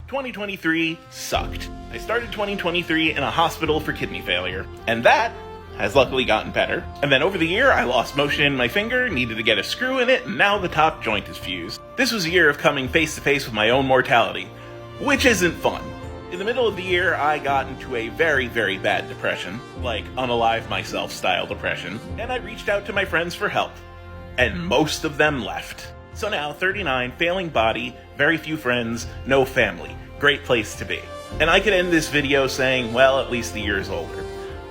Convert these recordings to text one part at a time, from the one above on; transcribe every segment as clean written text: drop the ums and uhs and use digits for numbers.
2023 sucked. I started 2023 in a hospital for kidney failure, and that has luckily gotten better. And then over the year, I lost motion in my finger, needed to get a screw in it, and now the top joint is fused. This was a year of coming face to face with my own mortality, which isn't fun. In the middle of the year, I got into a very, very bad depression, like unalive myself style depression, and I reached out to my friends for help, and most of them left. So now, 39, failing body, very few friends, no family. Great place to be. And I could end this video saying, well, at least the year's older.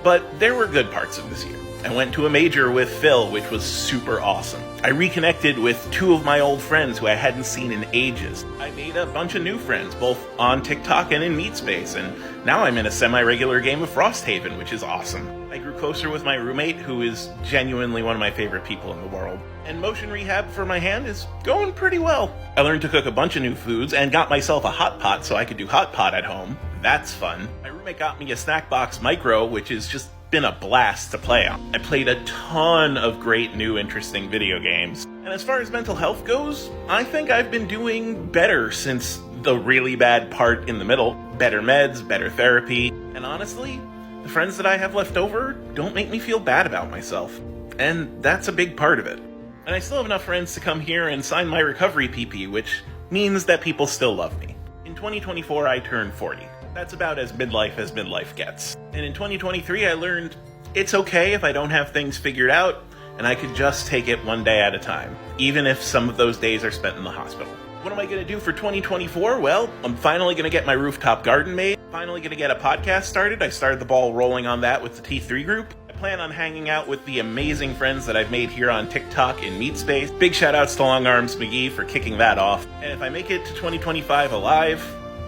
But there were good parts of this year. I went to a major with Phil, which was super awesome. I reconnected with two of my old friends who I hadn't seen in ages. I made a bunch of new friends, both on TikTok and in Meatspace, and now I'm in a semi-regular game of Frosthaven, which is awesome. I grew closer with my roommate, who is genuinely one of my favorite people in the world. And motion rehab for my hand is going pretty well. I learned to cook a bunch of new foods and got myself a hot pot so I could do hot pot at home. That's fun. My roommate got me a Snackbox Micro, which is just been a blast to play on. I played a ton of great new interesting video games. And as far as mental health goes, I think I've been doing better since the really bad part in the middle. Better meds, better therapy, and honestly, the friends that I have left over don't make me feel bad about myself. And that's a big part of it. And I still have enough friends to come here and sign my recovery PP, which means that people still love me. In 2024, I turned 40. That's about as midlife gets. And in 2023, I learned it's okay if I don't have things figured out, and I could just take it one day at a time, even if some of those days are spent in the hospital. What am I going to do for 2024? Well, I'm finally going to get my rooftop garden made, finally going to get a podcast started. I started the ball rolling on that with the T3 group. I plan on hanging out with the amazing friends that I've made here on TikTok in Meatspace. Big shout outs to Long Arms McGee for kicking that off. And if I make it to 2025 alive,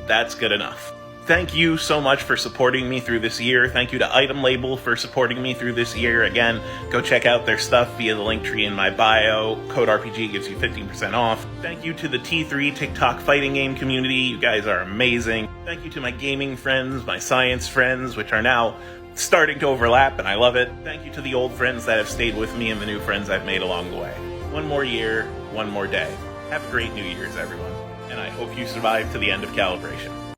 that's good enough. Thank you so much for supporting me through this year. Thank you to Item Label for supporting me through this year. Again, go check out their stuff via the link tree in my bio. Code RPG gives you 15% off. Thank you to the T3 TikTok fighting game community. You guys are amazing. Thank you to my gaming friends, my science friends, which are now starting to overlap, and I love it. Thank you to the old friends that have stayed with me and the new friends I've made along the way. One more year, one more day. Have a great New Year's, everyone. And I hope you survive to the end of calibration.